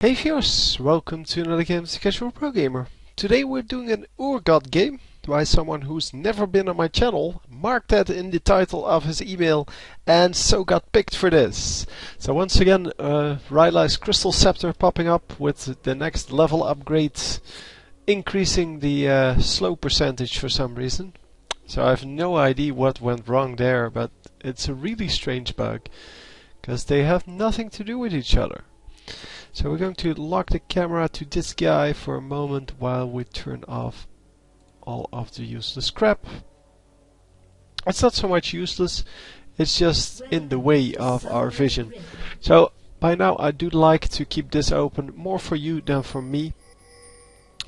Hey viewers, welcome to another game as a Casual Pro Gamer. Today we're doing an Urgot game by someone who's never been on my channel, marked that in the title of his email, and so got picked for this. So once again, Ryla's Crystal Scepter popping up with the next level upgrade, increasing the slow percentage for some reason. So I have no idea what went wrong there, but it's a really strange bug, because they have nothing to do with each other. So we're going to lock the camera to this guy for a moment while we turn off all of the useless crap. It's not so much useless, it's just in the way of our vision. So by now I do like to keep this open more for you than for me.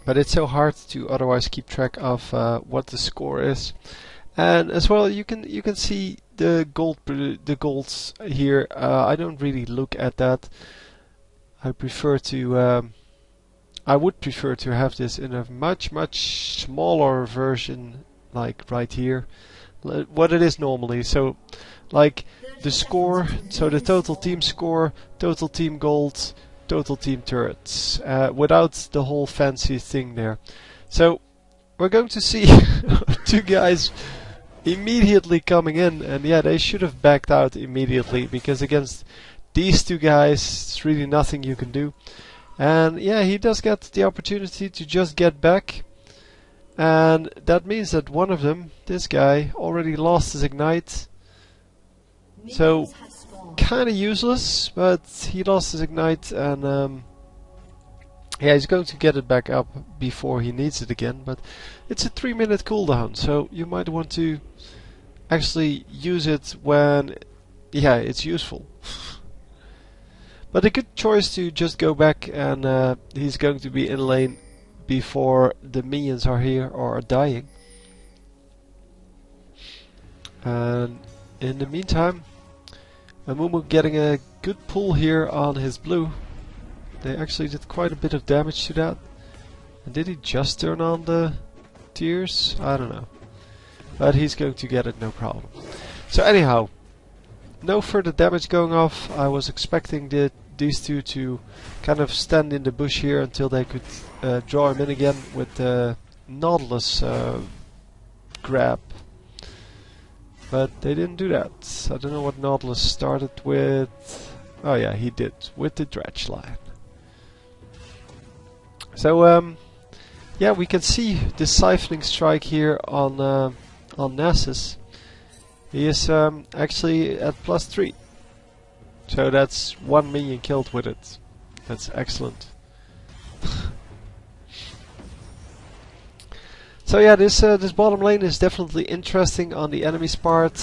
But it's so hard to otherwise keep track of what the score is. And as well you can see the golds here. I don't really look at that. I would prefer to have this in a much smaller version, like right here, what it is normally. So, like the score, so the total team score, total team gold, total team turrets, without the whole fancy thing there. So we're going to see two guys immediately coming in, and yeah, they should have backed out immediately, because against these two guys, it's really nothing you can do. And yeah, he does get the opportunity to just get back. And that means that one of them, this guy, already lost his ignite. So, kinda useless, but he lost his ignite, and yeah, he's going to get it back up before he needs it again. But it's a 3-minute cooldown, so you might want to actually use it when, yeah, it's useful. But a good choice to just go back, and he's going to be in lane before the minions are here or are dying. And in the meantime, Amumu getting a good pull here on his blue. They actually did quite a bit of damage to that. And did he just turn on the tears? I don't know. But he's going to get it, no problem. So anyhow, no further damage going off. I was expecting these two to kind of stand in the bush here until they could draw him in again with the Nautilus grab. But they didn't do that. I don't know what Nautilus started with. Oh yeah, he did, with the dredge line. So yeah, we can see the siphoning strike here on Nasus. He is actually at +3. So that's 1 minion killed with it. That's excellent. So yeah, this bottom lane is definitely interesting on the enemy's part.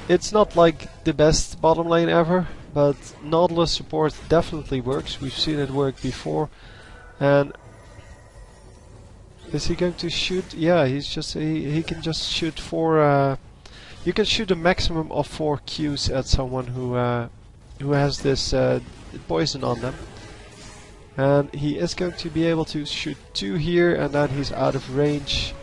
It's not like the best bottom lane ever, but Nautilus support definitely works. We've seen it work before. And is he going to shoot? Yeah, he can just shoot 4. You can shoot a maximum of 4 Qs at someone who has this poison on them. And he is going to be able to shoot 2 here, and then he's out of range.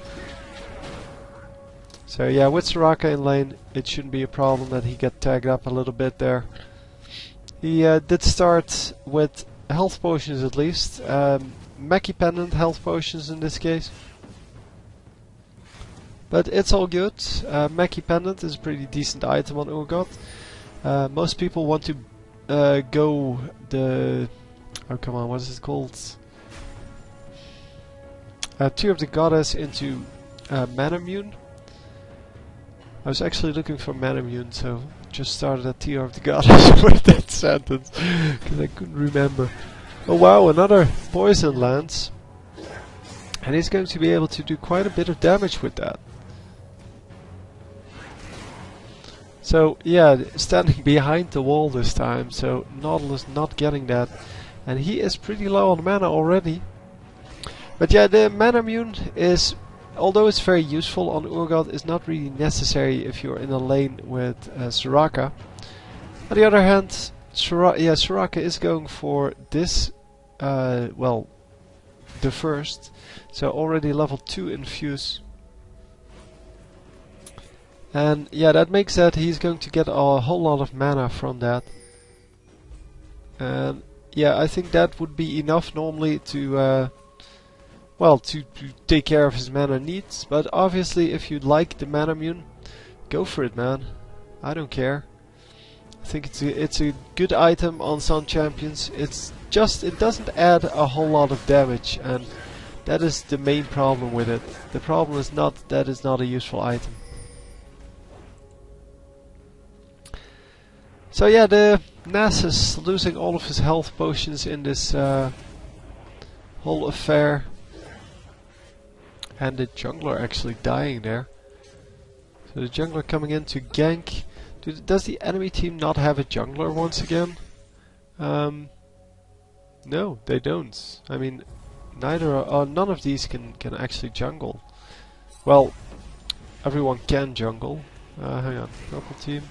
So yeah, with Soraka in lane, it shouldn't be a problem that he get tagged up a little bit there. He did start with health potions at least. Mackie Pendant health potions in this case. But it's all good. Mackie Pendant is a pretty decent item on Urgot. Most people want to go the... oh come on, what is it called? Tear of the Goddess into Manamune. I was actually looking for Manamune, so just started at Tear of the Goddess with that sentence, because I couldn't remember. Oh wow, another poison lands. And he's going to be able to do quite a bit of damage with that. So yeah, standing behind the wall this time, so Nautilus not getting that. And he is pretty low on mana already. But yeah, the Manamune is, although it's very useful on Urgot, is not really necessary if you're in a lane with Soraka. On the other hand, Soraka is going for this, well, the first. So already level 2 infuse. And yeah, that makes that he's going to get a whole lot of mana from that. And yeah, I think that would be enough normally to well, to take care of his mana needs. But obviously, if you like the mana mune, go for it, man. I don't care. I think it's a good item on some champions. It's just it doesn't add a whole lot of damage, and that is the main problem with it. The problem is not that it's not a useful item. So yeah, the Nas is losing all of his health potions in this whole affair. And the jungler actually dying there. So the jungler coming in to gank. Does the enemy team not have a jungler once again? No, they don't. I mean, none of these can actually jungle. Well, everyone can jungle. Hang on, purple team.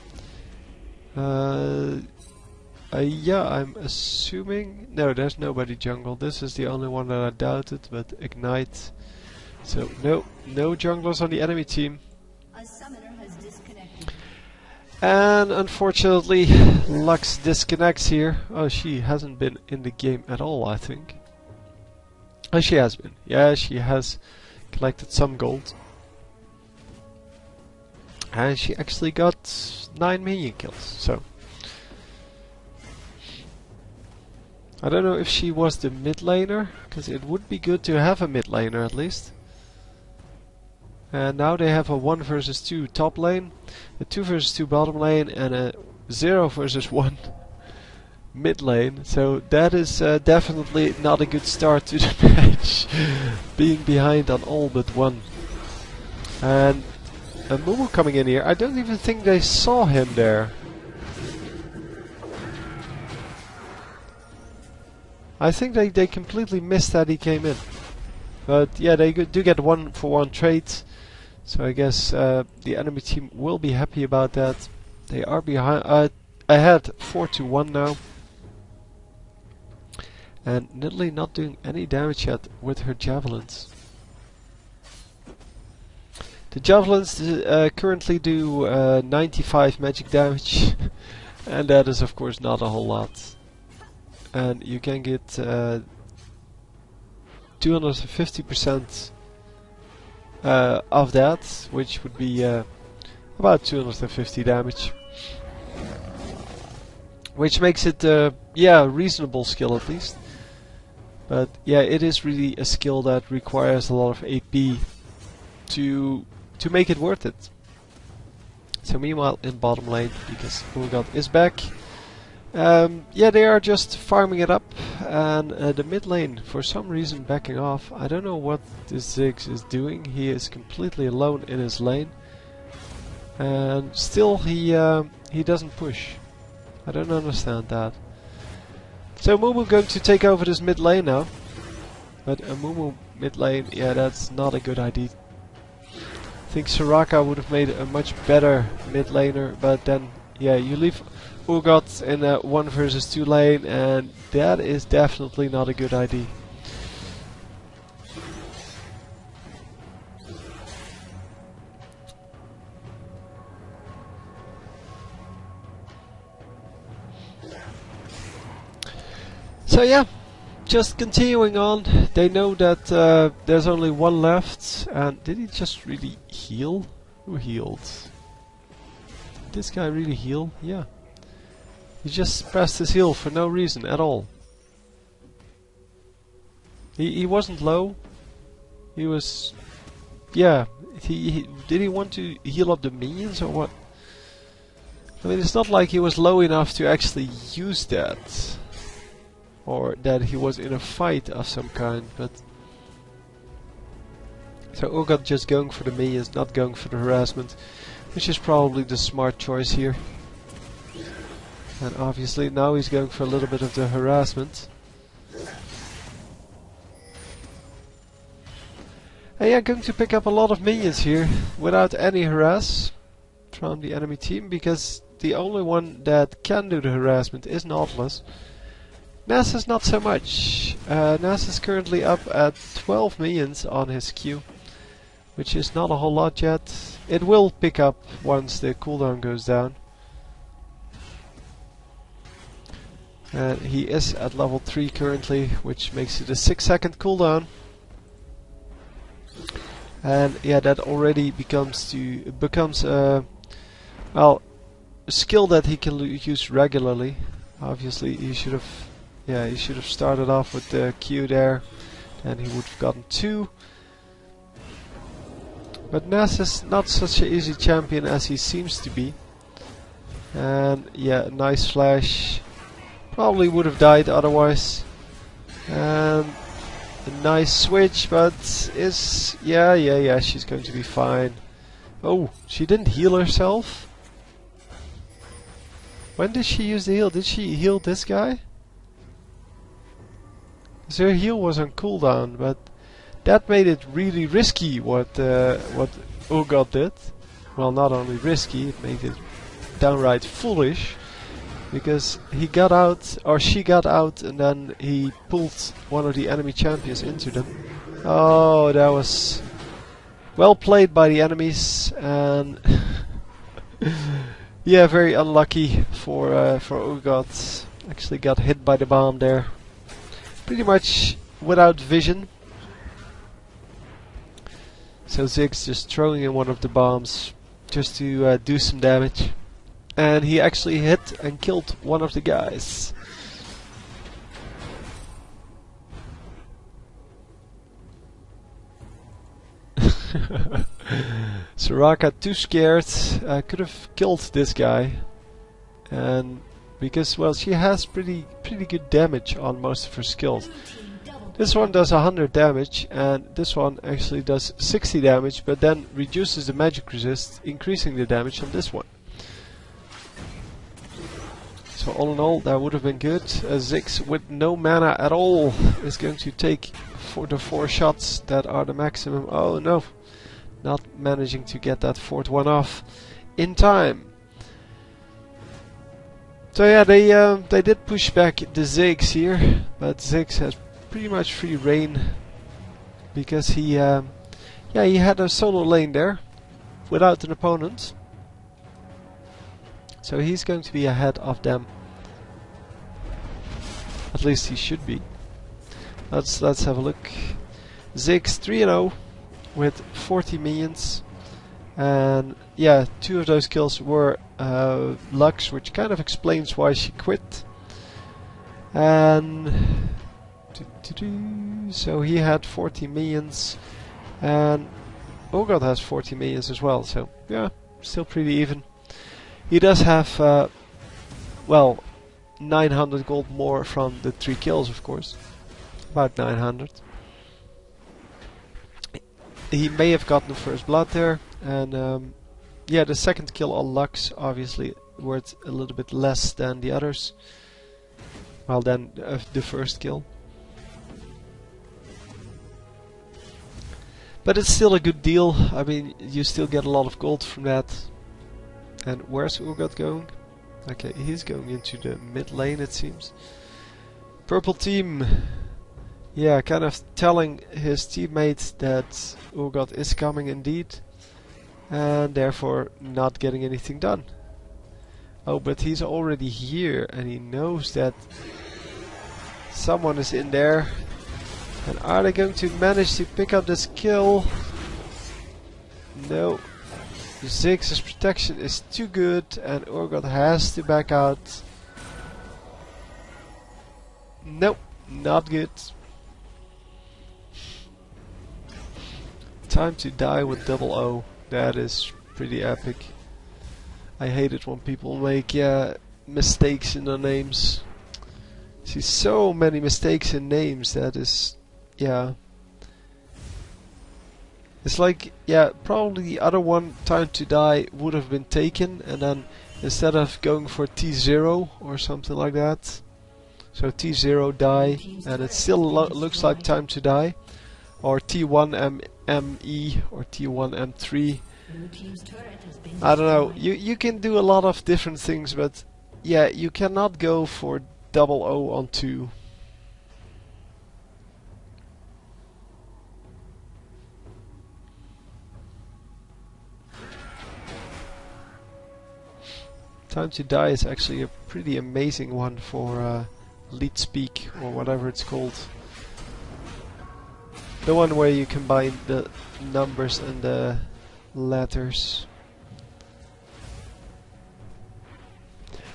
Yeah, I'm assuming... No, there's nobody jungle. This is the only one that I doubted, but Ignite. So, no junglers on the enemy team. A summoner has disconnected. And unfortunately, Lux disconnects here. Oh, she hasn't been in the game at all, I think. Oh, she has been. Yeah, she has collected some gold. And she actually got 9 minion kills, so... I don't know if she was the mid laner, because it would be good to have a mid laner at least. And now they have a 1 versus 2 top lane, a 2 versus 2 bottom lane, and a 0 versus 1 mid lane. So that is definitely not a good start to the match, being behind on all but one. And Mumu coming in here, I don't even think they saw him there. I think they completely missed that he came in. But yeah, they do get 1-for-1 trades. So I guess the enemy team will be happy about that. They are behind ahead 4-1 now. And Nidalee not doing any damage yet with her javelins. The javelins currently do 95 magic damage. And that is of course not a whole lot. And you can get 250% of that, which would be about 250 damage. Which makes it, yeah, reasonable skill at least. But yeah, it is really a skill that requires a lot of AP to make it worth it. So meanwhile in bottom lane, because Urgot is back, yeah, they are just farming it up, and the mid lane for some reason backing off. I don't know what this Ziggs is doing. He is completely alone in his lane, and still he doesn't push. I don't understand that. So Mumu going to take over this mid lane now, but a Mumu mid lane, yeah, that's not a good idea. I think Soraka would have made a much better mid laner, but then yeah, you leave Urgot in a 1 versus 2 lane, and that is definitely not a good idea. So yeah, just continuing on. They know that there's only one left, and did he just really heal? Who healed? Did this guy really heal? Yeah. He just pressed his heal for no reason at all. He wasn't low. He was... Yeah. Did he want to heal up the minions or what? I mean, it's not like he was low enough to actually use that. Or that he was in a fight of some kind, but... So Urgot just going for the minions, not going for the harassment. Which is probably the smart choice here. And obviously now he's going for a little bit of the harassment. And yeah, going to pick up a lot of minions here without any harass from the enemy team, because the only one that can do the harassment is Nautilus. Nasus not so much. Nasus is currently up at 12 minions on his queue, which is not a whole lot yet. It will pick up once the cooldown goes down. And he is at level 3 currently, which makes it a 6-second cooldown. And yeah, that already becomes well, a skill that he can use regularly. Obviously, he should have started off with the Q there, and he would have gotten 2. But Ness is not such an easy champion as he seems to be. And yeah, a nice flash. Probably would have died otherwise. And a nice switch, but yeah, she's going to be fine. Oh, she didn't heal herself? When did she use the heal? Did she heal this guy? 'Cause her heal was on cooldown, but that made it really risky what Urgot did. Well, not only risky, it made it downright foolish. Because he got out, or she got out, and then he pulled one of the enemy champions into them. Oh, that was well played by the enemies, and yeah, very unlucky for Urgot. Actually got hit by the bomb there. Pretty much without vision. So Ziggs just throwing in one of the bombs just to do some damage. And he actually hit and killed one of the guys. Soraka too scared. Could have killed this guy. And because, well, she has pretty good damage on most of her skills. This one does 100 damage, and this one actually does 60 damage, but then reduces the magic resist, increasing the damage on this one. So all in all, that would have been good. Ziggs with no mana at all is going to take the 4 shots that are the maximum. Oh no, not managing to get that 4th one off in time. So yeah, they did push back the Ziggs here, but Ziggs has pretty much free reign because he had a solo lane there without an opponent. So he's going to be ahead of them. At least he should be. Let's have a look. Ziggs 3-0 with 40 minions. And yeah, 2 of those kills were Lux, which kind of explains why she quit. And so he had 40 minions. And Urgot has 40 minions as well. So yeah, still pretty even. He does have, well, 900 gold more from the 3 kills, of course. About 900. He may have gotten the first blood there, and yeah, the second kill on Lux obviously worth a little bit less than the others. Well, than the first kill. But it's still a good deal. I mean, you still get a lot of gold from that. And where's Urgot going? Okay, he's going into the mid lane, it seems. Purple team, yeah, kind of telling his teammates that Urgot is coming indeed, and therefore not getting anything done. Oh, but he's already here, and he knows that someone is in there. And are they going to manage to pick up this kill? No. Ziggs' protection is too good, and Urgot has to back out. Nope, not good. Time to die with double O. That is pretty epic. I hate it when people make mistakes in their names. See so many mistakes in names. That is, yeah. It's like, yeah, probably the other one, time to die, would have been taken, and then instead of going for T0 or something like that, so T0 die, and it still looks like time to die, or T1 ME or T1 M3. I don't know. You can do a lot of different things, but yeah, you cannot go for double O on 2. Time to die is actually a pretty amazing one for lead speak or whatever it's called. The one where you combine the numbers and the letters.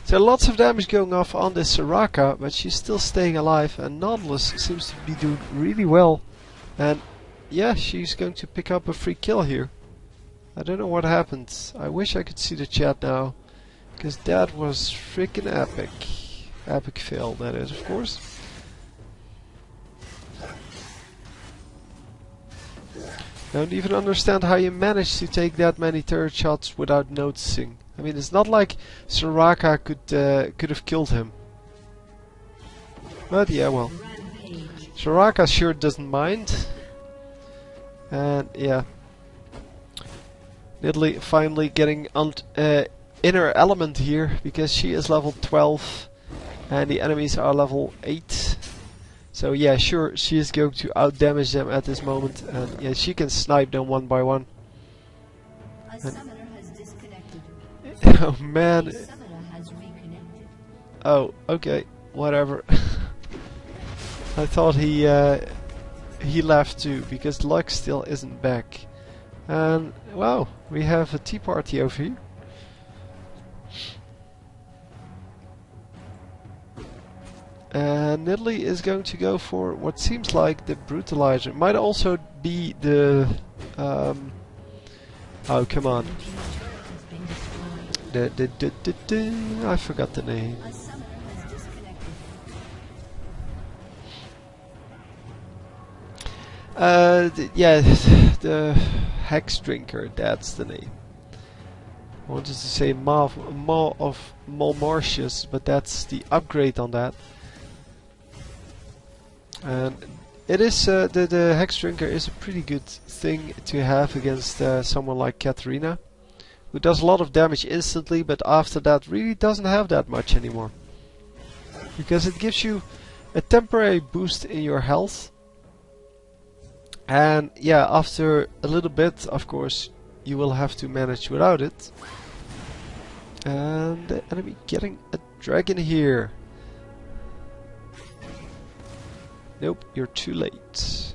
So lots of damage going off on this Soraka, but she's still staying alive, and Nautilus seems to be doing really well. And yeah, she's going to pick up a free kill here. I don't know what happened. I wish I could see the chat now, because that was freaking epic. Epic fail, that is, of course. Don't even understand how you managed to take that many turret shots without noticing. I mean, it's not like Soraka could have killed him. But yeah, well. Soraka sure doesn't mind. And yeah. Nidalee finally getting inner element here, because she is level 12 and the enemies are level 8. So yeah, sure, she is going to outdamage them at this moment, and yeah, she can snipe them one by one. A summoner has disconnected. Oh man. A summoner has reconnected. Oh, okay, whatever. I thought he left too, because Lux still isn't back. And wow, we have a tea party over here. And Nidalee is going to go for what seems like the brutalizer. Might also be the oh come on. I forgot the name. A summoner has disconnected. Yeah, the Hex Drinker, that's the name. I wanted to say Maw of Malmartius, but that's the upgrade on that. And it is the Hex Drinker is a pretty good thing to have against someone like Katarina, who does a lot of damage instantly, but after that really doesn't have that much anymore. Because it gives you a temporary boost in your health. And yeah, after a little bit, of course, you will have to manage without it. And the enemy getting a dragon here. Nope, you're too late.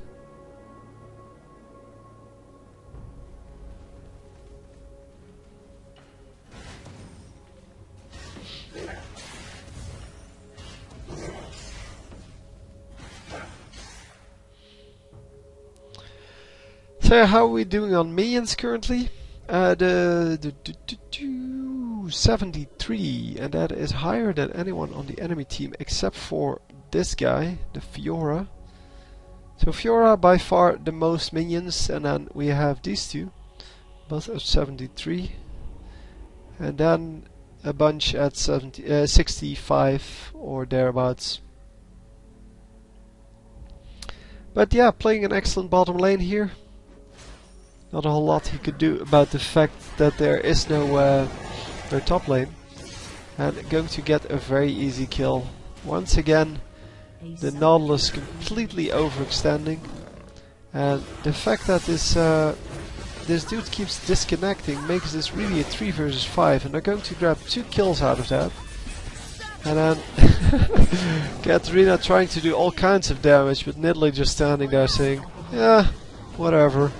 So how are we doing on minions currently? 73, and that is higher than anyone on the enemy team except for this guy, the Fiora. So Fiora by far the most minions, and then we have these two, both at 73, and then a bunch at 65 or thereabouts. But yeah, playing an excellent bottom lane here. Not a whole lot he could do about the fact that there is no top lane. And going to get a very easy kill. Once again, the Nautilus completely overextending. And the fact that this dude keeps disconnecting makes this really a 3 versus 5. And they're going to grab 2 kills out of that. And then Katarina trying to do all kinds of damage, but Nidalee just standing there saying, yeah, whatever.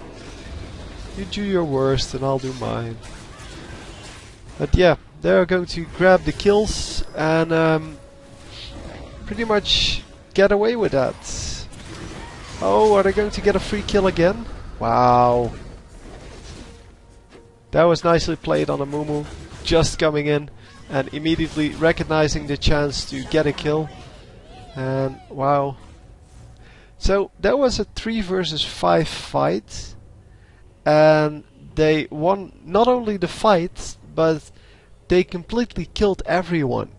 You do your worst and I'll do mine. But yeah, they're going to grab the kills and pretty much get away with that. Oh, are they going to get a free kill again? Wow. That was nicely played on a Mumu, just coming in and immediately recognizing the chance to get a kill. And wow. So that was a 3 versus 5 fight. And they won not only the fight, but they completely killed everyone.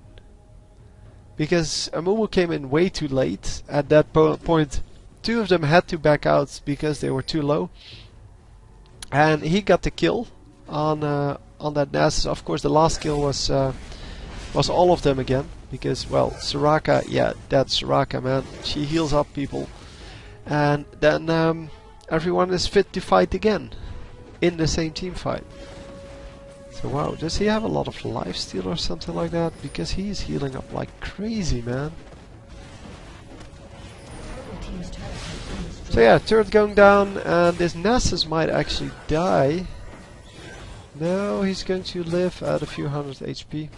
Because Amumu came in way too late. At that point, 2 of them had to back out because they were too low. And he got the kill on that Nasus. Of course, the last kill was all of them again. Because, well, Soraka, yeah, that's Soraka, man. She heals up people. And then everyone is fit to fight again in the same team fight. So wow, does he have a lot of lifesteal or something like that? Because he is healing up like crazy, man. team's turret has been destroyed. So yeah, turret going down, and this Nessus might actually die. No, he's going to live at a few hundred HP.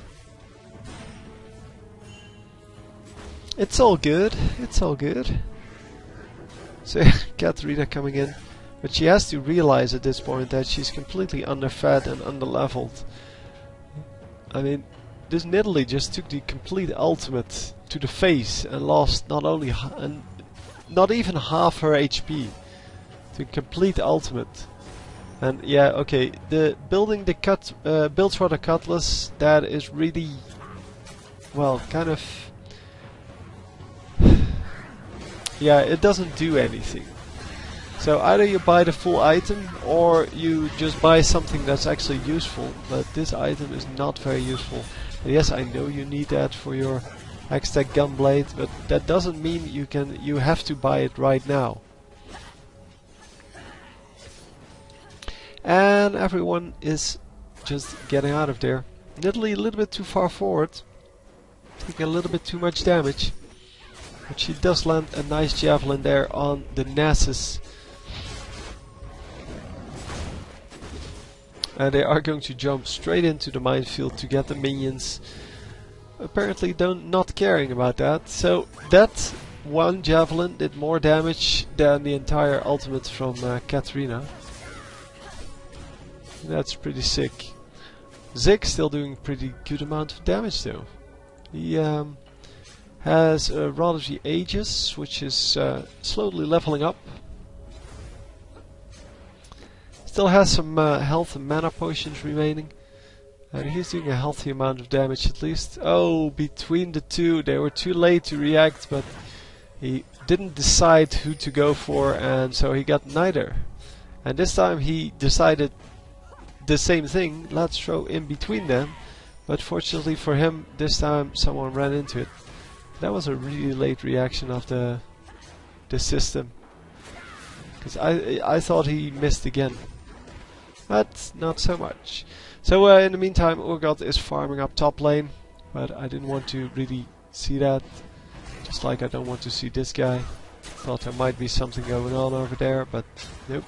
It's all good. It's all good. So Katarina coming in, but she has to realize at this point that she's completely underfed and underleveled. I mean, this Nidalee just took the complete ultimate to the face and lost not even half her HP to complete ultimate. And yeah, okay, building the Bilgewater Cutlass, that is really, well, kind of, yeah, it doesn't do anything. So either you buy the full item or you just buy something that's actually useful, but this item is not very useful. And yes, I know you need that for your Hextech Gunblade, but that doesn't mean you have to buy it right now. And everyone is just getting out of there. Nidalee a little bit too far forward, taking a little bit too much damage. But she does land a nice javelin there on the Nessus. And they are going to jump straight into the minefield to get the minions. Apparently not caring about that. So that one javelin did more damage than the entire ultimate from Katarina. That's pretty sick. Zig still doing pretty good amount of damage though. He has Rod of the Ages, which is slowly leveling up. Still has some health and mana potions remaining. And he's doing a healthy amount of damage at least. Oh, between the two, they were too late to react, but he didn't decide who to go for, and so he got neither. And this time he decided the same thing, let's throw in between them. But fortunately for him, this time someone ran into it. That was a really late reaction of the system. Because I thought he missed again. But not so much. So in the meantime, Urgot is farming up top lane. But I didn't want to really see that. Just like I don't want to see this guy. Thought there might be something going on over there, but nope.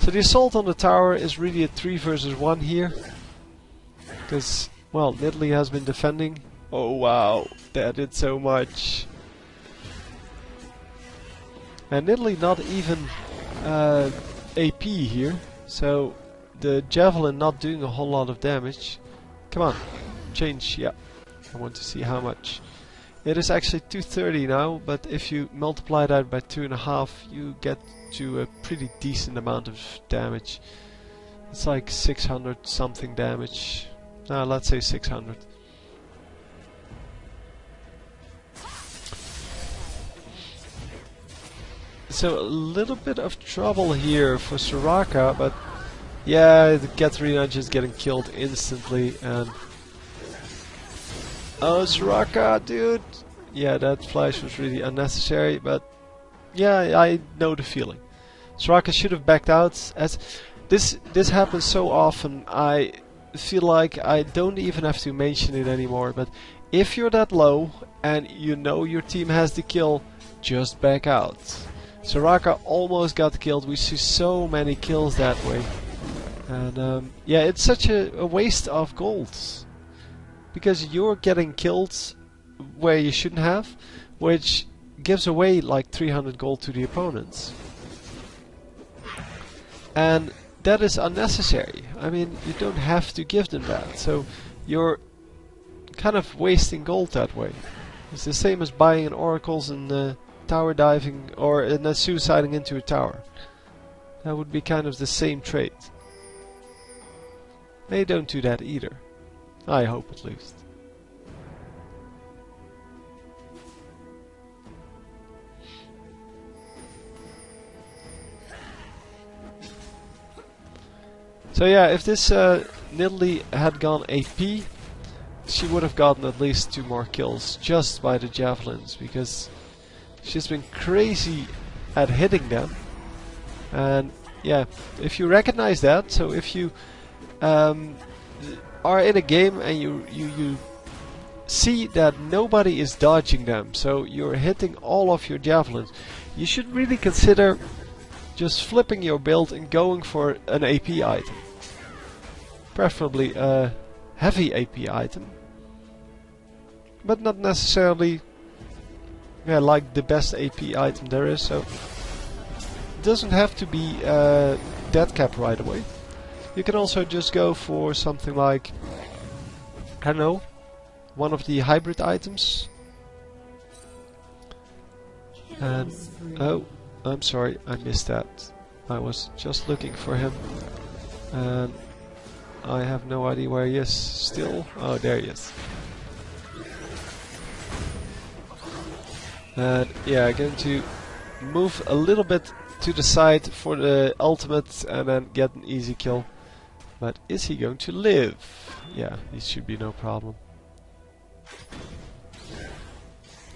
So the assault on the tower is really a 3 versus 1 here. Because, well, Nidalee has been defending. Oh wow, that did so much. And Nidalee not even AP here. So the javelin not doing a whole lot of damage. Come on, change, yeah. I want to see how much. It is actually 230 now, but if you multiply that by 2.5, you get to a pretty decent amount of damage. It's like 600 something damage. Let's say 600. So a little bit of trouble here for Soraka, but yeah, the Katarina just getting killed instantly, and oh, Soraka, dude! Yeah, that flash was really unnecessary, but yeah, I know the feeling. Soraka should have backed out. As this happens so often, I feel like I don't even have to mention it anymore. But if you're that low and you know your team has the kill, just back out. Soraka almost got killed. We see so many kills that way, and yeah, it's such a waste of gold. Because you're getting killed where you shouldn't have, which gives away like 300 gold to the opponents. And that is unnecessary. I mean, you don't have to give them that. So you're kind of wasting gold that way. It's the same as buying an oracles and tower diving or suiciding into a tower. That would be kind of the same trade. They don't do that either. I hope at least. So yeah, if this Nidalee had gone AP, she would have gotten at least 2 more kills just by the javelins, because she's been crazy at hitting them. And yeah, if you recognize that, so if you are in a game and you see that nobody is dodging them, so you're hitting all of your javelins. You should really consider just flipping your build and going for an AP item. Preferably a heavy AP item. But not necessarily like the best AP item there is, so it doesn't have to be dead cap right away. You can also just go for something like, I don't know, one of the hybrid items. And oh, I'm sorry, I missed that. I was just looking for him, and I have no idea where he is still. Oh, there he is. And yeah, I'm going to move a little bit to the side for the ultimate and then get an easy kill. But is he going to live? Yeah, this should be no problem.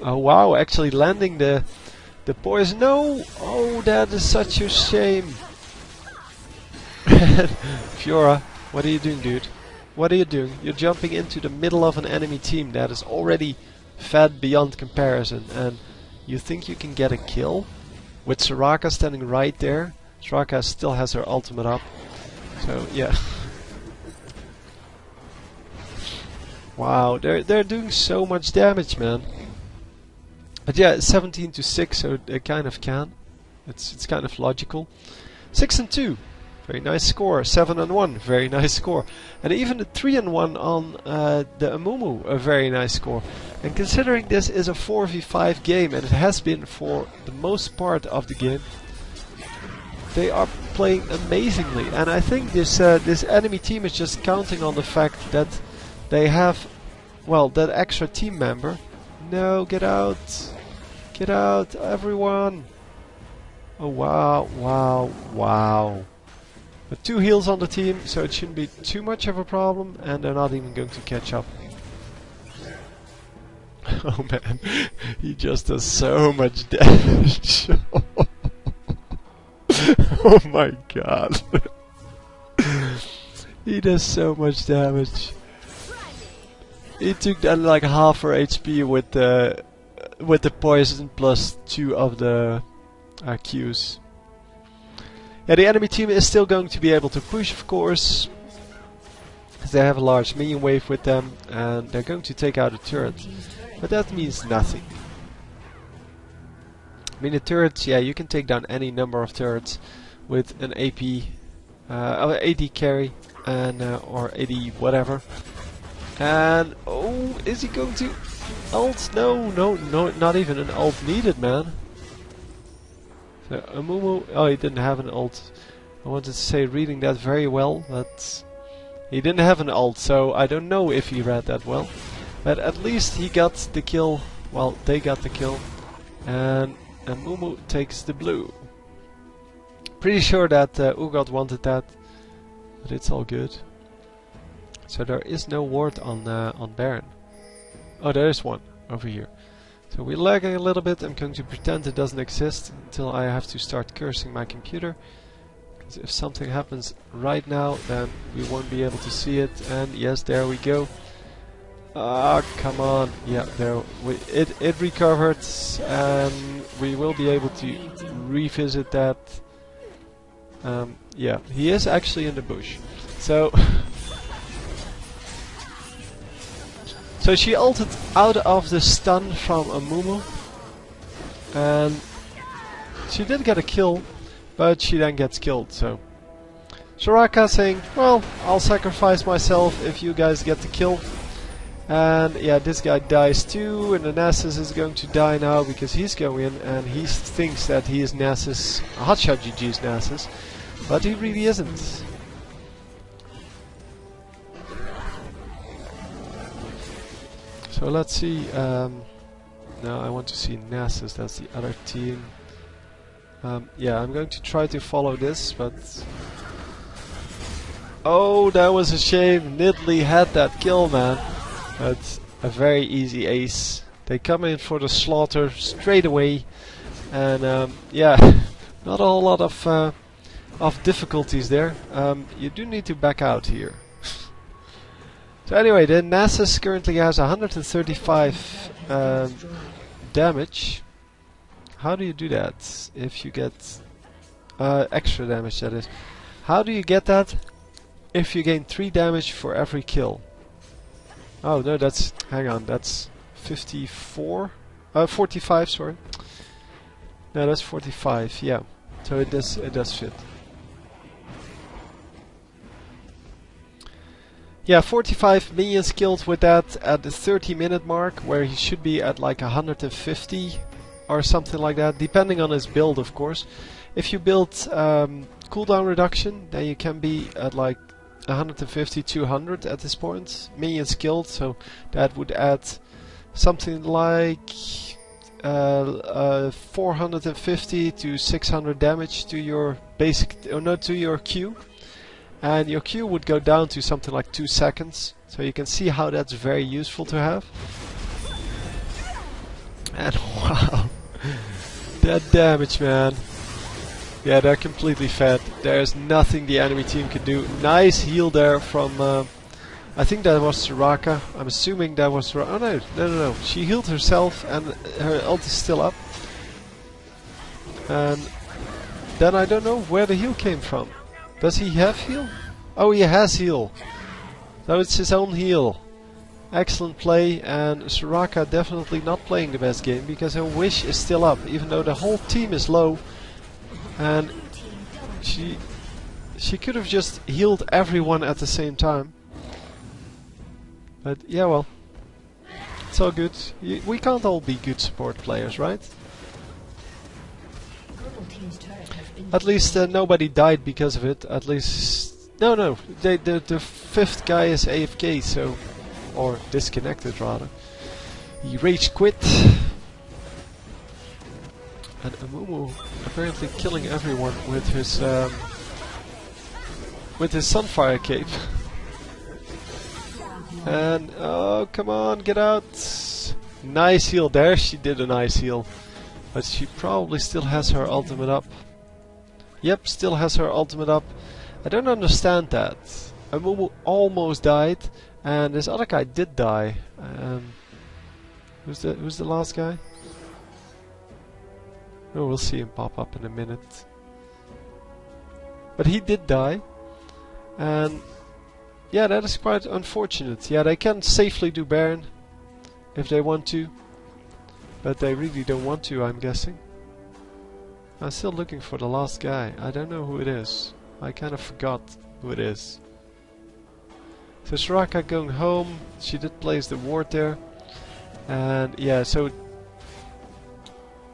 Oh wow, actually landing the poison. No! Oh, that is such a shame. Fiora, what are you doing, dude? What are you doing? You're jumping into the middle of an enemy team that is already fed beyond comparison, and you think you can get a kill? With Soraka standing right there. Soraka still has her ultimate up. So, yeah. Wow, they're doing so much damage, man. But yeah, 17 to 6, so they kind of can. It's kind of logical. 6 and 2, very nice score. 7 and 1, very nice score. And even the 3 and 1 on the Amumu, a very nice score. And considering this is a 4v5 game, and it has been for the most part of the game, they are playing amazingly. And I think this enemy team is just counting on the fact that they have, well, that extra team member. No, get out! Get out, everyone! Oh wow, wow, wow. But 2 heals on the team, so it shouldn't be too much of a problem, and they're not even going to catch up. Oh man, he just does so much damage. Oh my god. He does so much damage. He took down like half her HP with the poison plus 2 of the Qs. Yeah, the enemy team is still going to be able to push, of course, because they have a large minion wave with them, and they're going to take out a turret. But that means nothing. I mean, the turrets, yeah, you can take down any number of turrets with an AP, AD carry, and or AD whatever. And oh, is he going to ult? No, not even an ult needed, man. So Amumu, oh, he didn't have an ult. I wanted to say reading that very well, but he didn't have an ult, so I don't know if he read that well. But at least he got the kill. Well, they got the kill, and Amumu takes the blue. Pretty sure that Urgot wanted that, but it's all good. So there is no ward on Baron. Oh, there is one over here. So we're lagging a little bit. I'm going to pretend it doesn't exist until I have to start cursing my computer. Because if something happens right now, then we won't be able to see it. And yes, there we go. Ah, come on. Yeah, there. It recovered, and we will be able to revisit that. Yeah, he is actually in the bush. So. So she ulted out of the stun from Amumu, and she did get a kill, but she then gets killed. So Soraka saying, well, I'll sacrifice myself if you guys get the kill. And yeah, this guy dies too, and the Nasus is going to die now because he's going in and he thinks that he is Nasus, Hotshot GG's Nasus, but he really isn't. So let's see, now I want to see Nasus, that's the other team. Yeah, I'm going to try to follow this, but... Oh, that was a shame, Nidalee had that kill, man. That's a very easy ace. They come in for the slaughter straight away, and yeah, not a whole lot of difficulties there. You do need to back out here. So anyway, the Nasus currently has 135 damage. How do you do that? If you get extra damage, that is. How do you get that? If you gain 3 damage for every kill. Oh no, that's, hang on, that's 54? 45, sorry. No, that's 45, yeah. So it does fit. Yeah, 45 minions killed with that at the 30-minute mark, where he should be at like 150 or something like that, depending on his build, of course. If you build cooldown reduction, then you can be at like 150, 200 at this point. Minions killed, so that would add something like 450 to 600 damage to your basic, or not to your Q. And your Q would go down to something like 2 seconds. So you can see how that's very useful to have. And wow, that damage, man. Yeah, they're completely fed. There's nothing the enemy team can do. Nice heal there from, I think that was Soraka. I'm assuming that was Soraka. Oh no, no. She healed herself and her ult is still up. And then I don't know where the heal came from. Does he have heal? Oh, he has heal. So it's his own heal. Excellent play, and Soraka definitely not playing the best game because her wish is still up, even though the whole team is low. And she could have just healed everyone at the same time. But yeah, well, it's all good. We can't all be good support players, right? At least nobody died because of it. At least no. The fifth guy is AFK, so, or disconnected rather. He rage quit. And Amumu apparently killing everyone with his Sunfire cape. And oh, come on, get out! Nice heal there. She did a nice heal, but she probably still has her ultimate up. Yep, still has her ultimate up. I don't understand that. Amumu almost died, and this other guy did die. Who's the last guy? Oh, we'll see him pop up in a minute. But he did die, and yeah, that is quite unfortunate. Yeah, they can safely do Baron if they want to, but they really don't want to, I'm guessing. I'm still looking for the last guy. I don't know who it is. I kind of forgot who it is. So Soraka going home. She did place the ward there. And yeah, so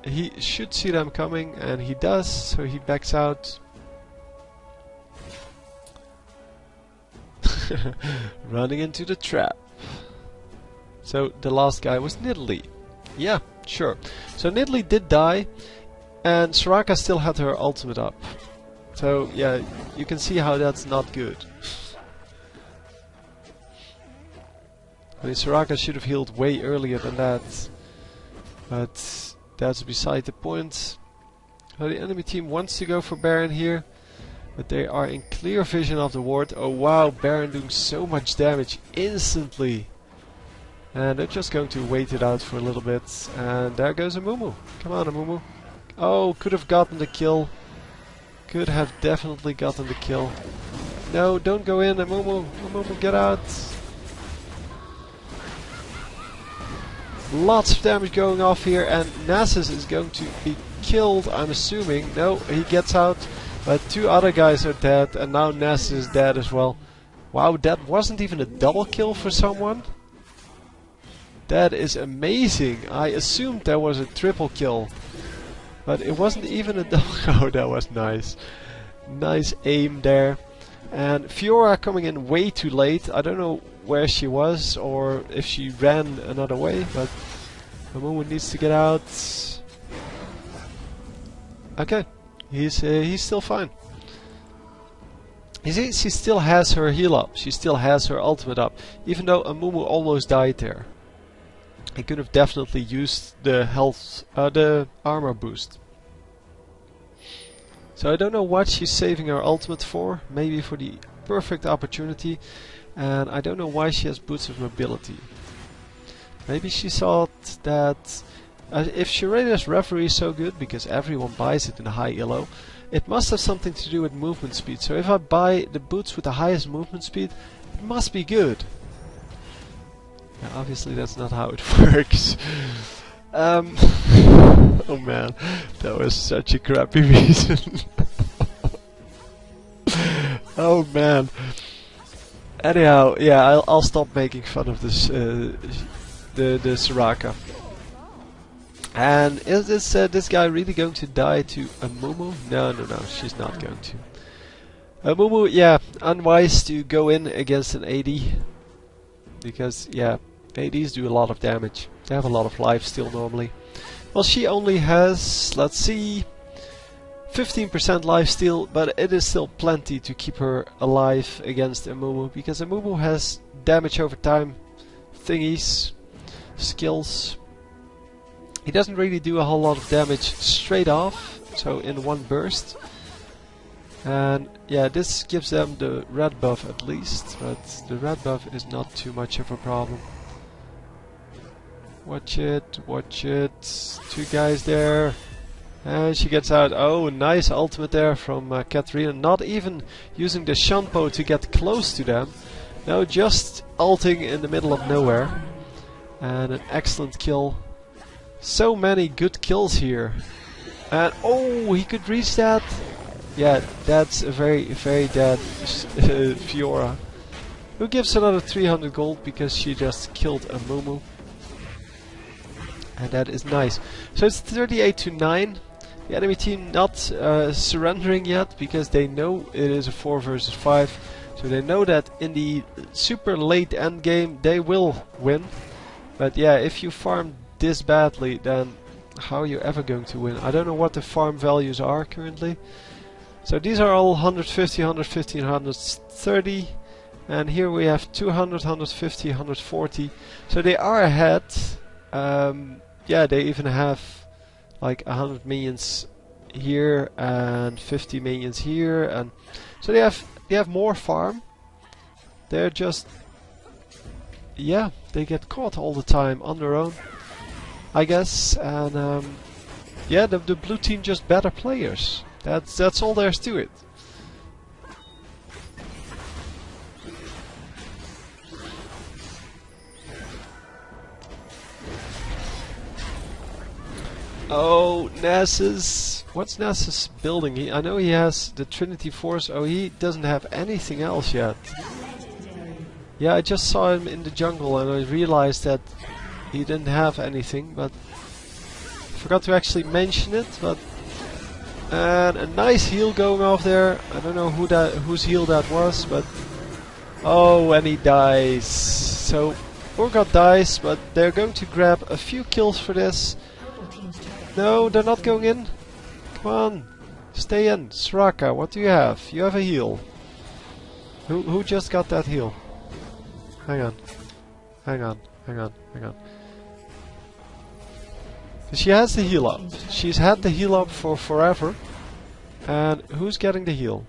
he should see them coming, and he does, so he backs out. Running into the trap. So the last guy was Nidalee. Yeah, sure. So Nidalee did die, and Soraka still had her ultimate up. So yeah, you can see how that's not good. I mean, Soraka should have healed way earlier than that, but that's beside the point. So the enemy team wants to go for Baron here, but they are in clear vision of the ward. Oh wow, Baron doing so much damage instantly. And they're just going to wait it out for a little bit. And there goes Amumu. Come on, Amumu. Oh, could have gotten the kill. Could have definitely gotten the kill. No, don't go in, Amumu. Amumu, get out. Lots of damage going off here, and Nasus is going to be killed, I'm assuming. No, he gets out, but 2 other guys are dead, and now Nasus is dead as well. Wow, that wasn't even a double kill for someone. That is amazing. I assumed there was a triple kill, but it wasn't even a double. Oh, that was nice. Nice aim there. And Fiora coming in way too late. I don't know where she was or if she ran another way, but Amumu needs to get out. Okay, he's still fine. You see, she still has her heal up. She still has her ultimate up, even though Amumu almost died there. He could have definitely used the health, the armor boost. So I don't know what she's saving her ultimate for. Maybe for the perfect opportunity. and I don't know why she has boots of mobility. Maybe she thought that if Shirada's referee is so good, because everyone buys it in a high elo, it must have something to do with movement speed. So if I buy the boots with the highest movement speed, it must be good. Yeah, obviously that's not how it works. Oh man, that was such a crappy reason. Oh man. Anyhow, yeah, I'll stop making fun of this the Soraka. And is this guy really going to die to a Mumu? No, she's not going to. A Mumu, yeah, unwise to go in against an AD, because yeah, ADs do a lot of damage. They have a lot of life still normally. Well, she only has, let's see, 15% life steal, but it is still plenty to keep her alive against a Mumu, because a Mumu has damage over time, thingies, skills. He doesn't really do a whole lot of damage straight off, so in one burst. And yeah, this gives them the red buff at least, but the red buff is not too much of a problem. Watch it, watch it. Two guys there. And she gets out. Oh, nice ultimate there from Katarina. Not even using the Shampo to get close to them. No, just ulting in the middle of nowhere. And an excellent kill. So many good kills here. And oh, he could reach that. Yeah, that's a very dead Fiora. Who gives another 300 gold because she just killed a Mumu. And that is nice. So it's 38 to 9. The enemy team not surrendering yet because they know it is a 4 versus 5. So they know that in the super late end game they will win. But yeah, if you farm this badly, then how are you ever going to win? I don't know what the farm values are currently. So these are all 150, 150, 130. And here we have 200, 150, 140. So they are ahead. Yeah, they even have like 100 minions here and 50 minions here, and so they have more farm. They're just, yeah, they get caught all the time on their own, I guess. And yeah, the blue team just better players. That's all there's to it. Oh, Nasus. What's Nasus building? I know he has the Trinity Force. Oh, he doesn't have anything else yet. Yeah, I just saw him in the jungle and I realized that he didn't have anything, but forgot to actually mention it. But and a nice heal going off there. I don't know whose heal that was, but oh, and he dies. So Urgot dies, but they're going to grab a few kills for this. No, they're not going in. Come on, stay in. Soraka, what do you have? You have a heal. Who just got that heal? Hang on. She has the heal up. She's had the heal up for forever. And who's getting the heal?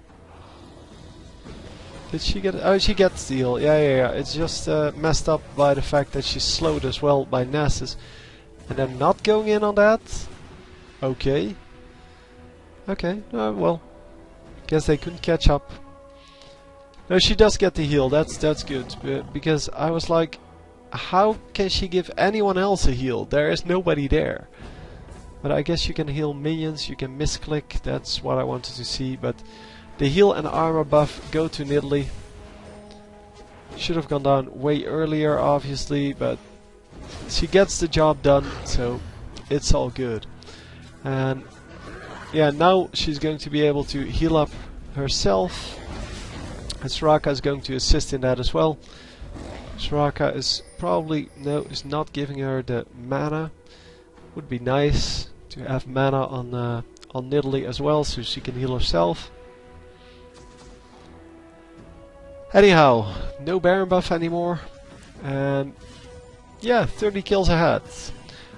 Did she get it? Oh, she gets the heal. Yeah. It's just messed up by the fact that she's slowed as well by Nasus. And they're not going in on that? Okay. Well, guess they couldn't catch up. No, she does get the heal. That's good. Because I was like, how can she give anyone else a heal? There is nobody there. But I guess you can heal minions. You can misclick. That's what I wanted to see. But the heal and armor buff go to Nidalee. Should have gone down way earlier, obviously, but she gets the job done, so it's all good. And yeah, now she's going to be able to heal up herself, and Soraka is going to assist in that as well. Soraka is probably is not giving her the mana. Would be nice to have mana on Nidalee as well, so she can heal herself. Anyhow, no Baron buff anymore, and yeah, 30 kills ahead.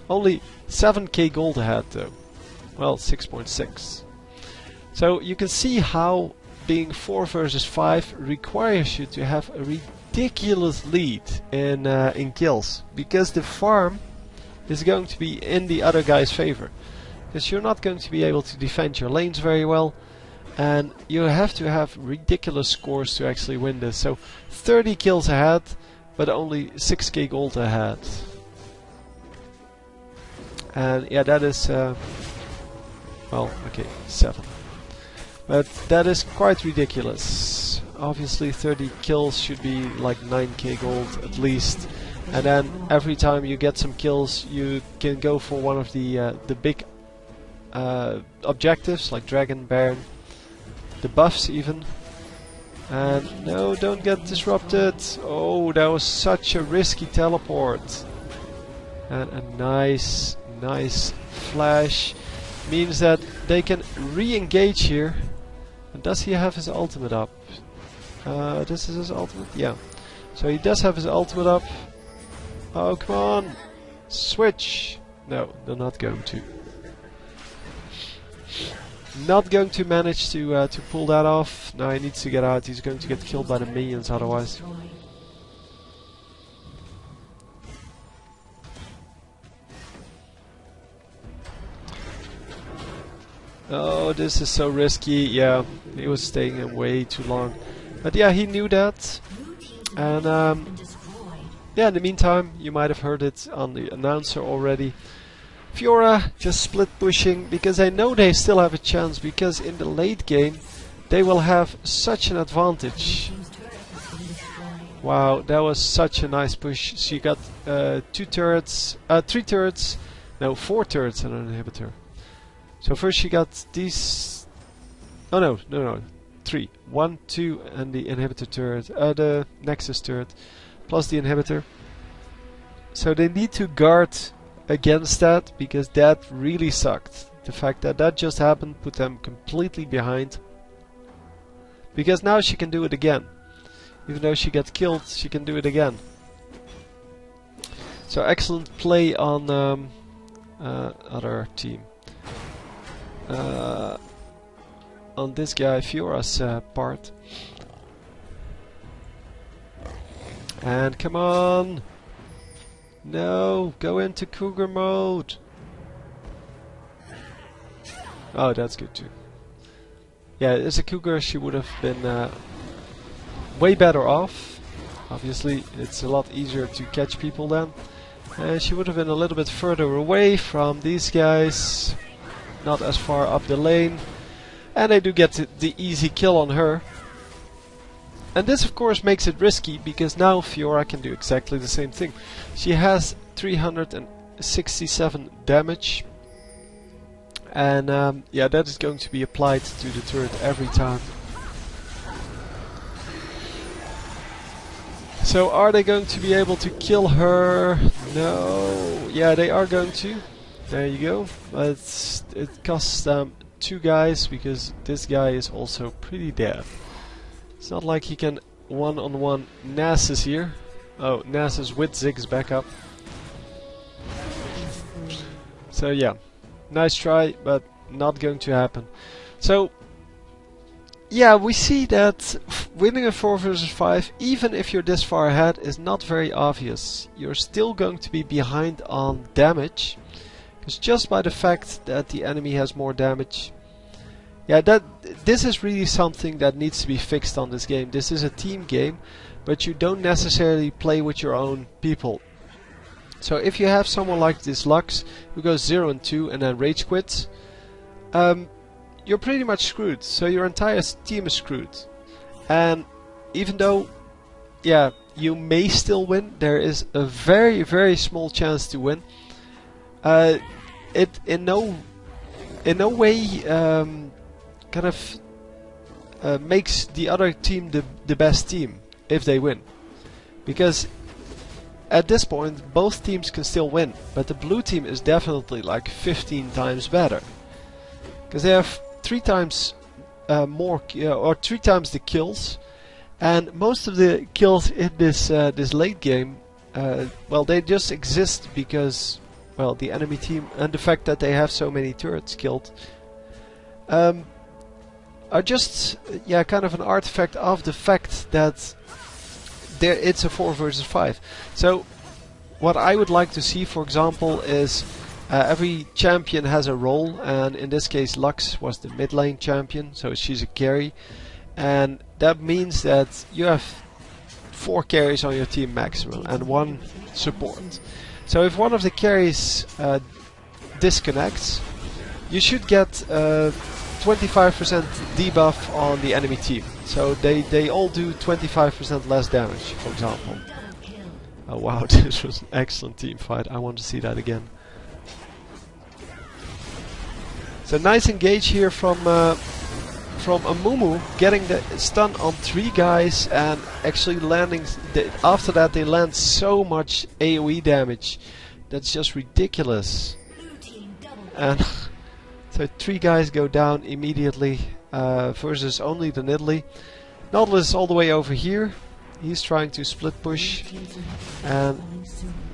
Only 7k gold ahead though. Well, 6.6. So you can see how being 4 versus 5 requires you to have a ridiculous lead in kills, because the farm is going to be in the other guy's favor. Because you're not going to be able to defend your lanes very well, and you have to have ridiculous scores to actually win this. So 30 kills ahead, but only 6k gold ahead. And yeah, that is well, okay, 7. But that is quite ridiculous. Obviously 30 kills should be like 9k gold at least. And then every time you get some kills, you can go for one of the big objectives, like Dragon, Baron, the buffs even. And no, don't get disrupted. Oh, that was such a risky teleport. And a nice flash means that they can re-engage here. And does he have his ultimate up? This is his ultimate? Yeah. So he does have his ultimate up. Oh, come on! Switch! No, they're not going to. Not going to manage to pull that off. No, he needs to get out. He's going to get killed by the minions otherwise. Oh, this is so risky. Yeah, he was staying in way too long. But yeah, he knew that. And yeah, in the meantime, you might have heard it on the announcer already. Fiora just split pushing, because I know they still have a chance, because in the late game they will have such an advantage. Wow, that was such a nice push. She got 3 turrets, no, 4 turrets and an inhibitor. So first she got these, oh no, 3. 1, 2 and the inhibitor turret, the Nexus turret, plus the inhibitor. So they need to guard against that, because that really sucked. The fact that that just happened put them completely behind. Because now she can do it again. Even though she got killed, she can do it again. So excellent play on other team. On this guy, Fiora's part. And come on! No! Go into Cougar mode! Oh, that's good too. Yeah, as a Cougar she would have been way better off. Obviously, it's a lot easier to catch people then. And she would have been a little bit further away from these guys. Not as far up the lane. And they do get the easy kill on her. And this of course makes it risky, because now Fiora can do exactly the same thing. She has 367 damage. And yeah, that is going to be applied to the turret every time. So are they going to be able to kill her? No. Yeah, they are going to. There you go. But it costs them 2 guys, because this guy is also pretty dead. It's not like he can one-on-one Nasus here. Oh, Nasus with Ziggs backup. So yeah, nice try, but not going to happen. So yeah, we see that winning a 4 versus 5, even if you're this far ahead, is not very obvious. You're still going to be behind on damage, because just by the fact that the enemy has more damage. Yeah, this is really something that needs to be fixed on this game. This is a team game, but you don't necessarily play with your own people. So if you have someone like this Lux, who goes 0 and 2 and then rage quits, you're pretty much screwed. So your entire team is screwed. And even though, yeah, you may still win, there is a very, very small chance to win. It in no way kind of makes the other team the best team if they win, because at this point both teams can still win, but the blue team is definitely like 15 times better, because they have 3 times more or 3 times the kills, and most of the kills in this this late game, well, they just exist because, well, the enemy team and the fact that they have so many turrets killed are just, yeah, kind of an artifact of the fact that there it's a 4 versus 5. So what I would like to see, for example, is every champion has a role, and in this case Lux was the mid lane champion, so she's a carry, and that means that you have 4 carries on your team maximum and 1 support. So if one of the carries disconnects, you should get 25% debuff on the enemy team. So they all do 25% less damage, for example. Oh wow, this was an excellent team fight. I want to see that again. So nice engage here from Amumu, getting the stun on 3 guys and actually landing. After that they land so much AoE damage. That's just ridiculous. And so 3 guys go down immediately versus only the Nidalee. Nautilus all the way over here. He's trying to split push. And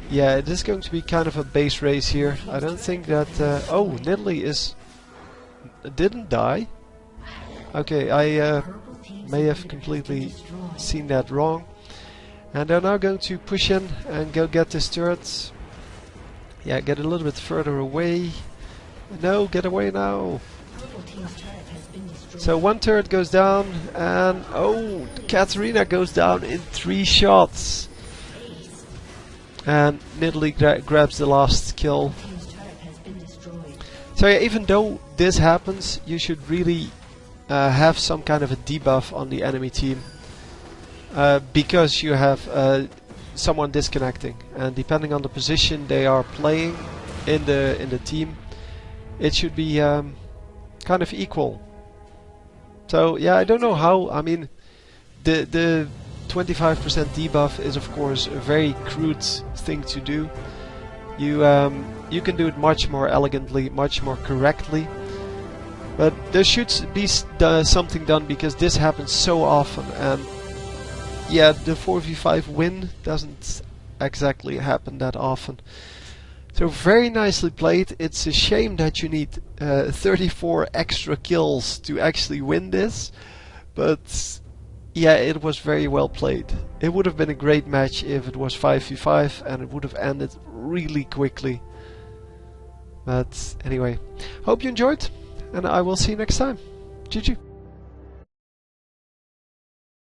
yeah, it is going to be kind of a base race here. I don't think that... oh, Nidalee didn't die. Okay, I may have completely seen that wrong. And they're now going to push in and go get this turret. Yeah, get a little bit further away. No, get away now. So 1 turret goes down, and oh, Katarina goes down in 3 shots. And Nidalee grabs the last kill. So yeah, even though this happens, you should really have some kind of a debuff on the enemy team, because you have someone disconnecting, and depending on the position they are playing in the team, it should be kind of equal. So yeah, I don't know how. I mean, the 25% debuff is of course a very crude thing to do. You can do it much more elegantly, much more correctly. But there should be something done, because this happens so often, and yeah, the 4v5 win doesn't exactly happen that often. So very nicely played. It's a shame that you need 34 extra kills to actually win this, but yeah, it was very well played. It would have been a great match if it was 5v5 and it would have ended really quickly. But anyway, hope you enjoyed, and I will see you next time. GG.